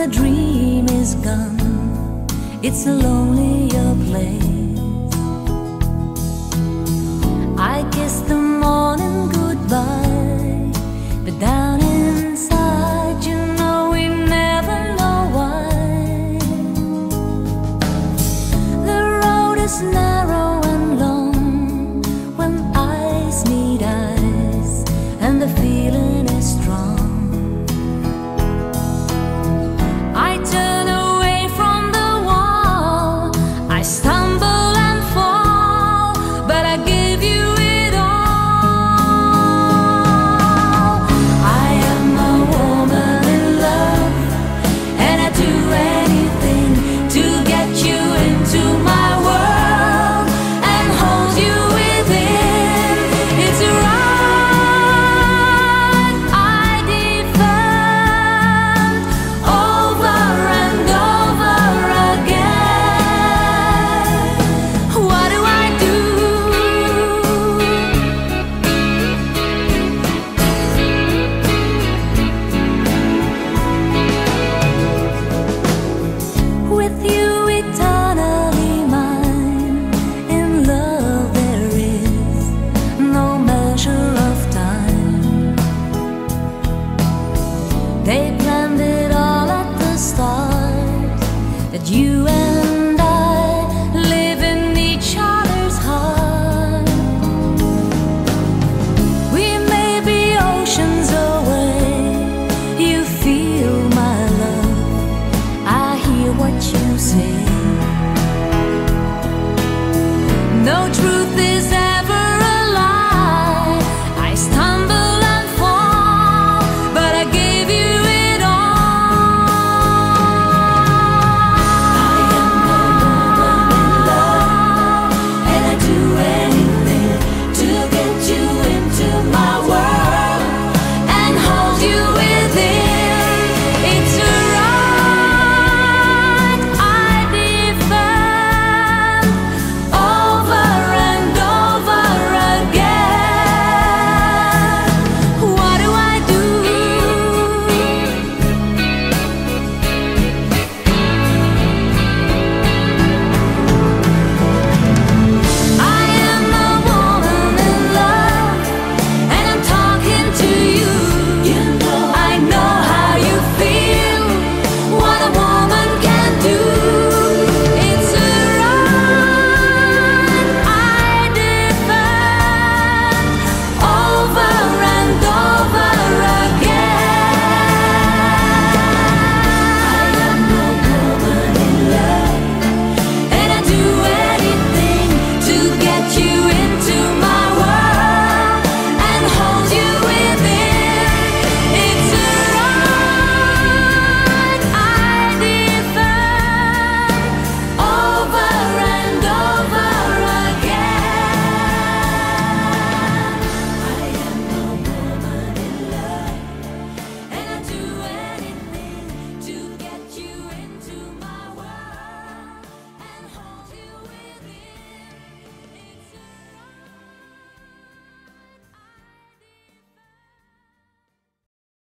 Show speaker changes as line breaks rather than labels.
the dream is gone, it's a lonelier place. I kiss the morning goodbye, but down inside you know we never know why. The road is narrow and long when eyes meet eyes, and the feeling is strong. I turn away from the wall, I stumble and fall, but I give you it all. I am a woman in love, and I do anything to get you into my world and hold you within. It's right I defend over and over again. What do I do? With you eternally mine, in love there is no measure of time. They planned it all at the start, that you and I live in each other's heart. We may be oceans away, you feel my love, I hear what you say. No truth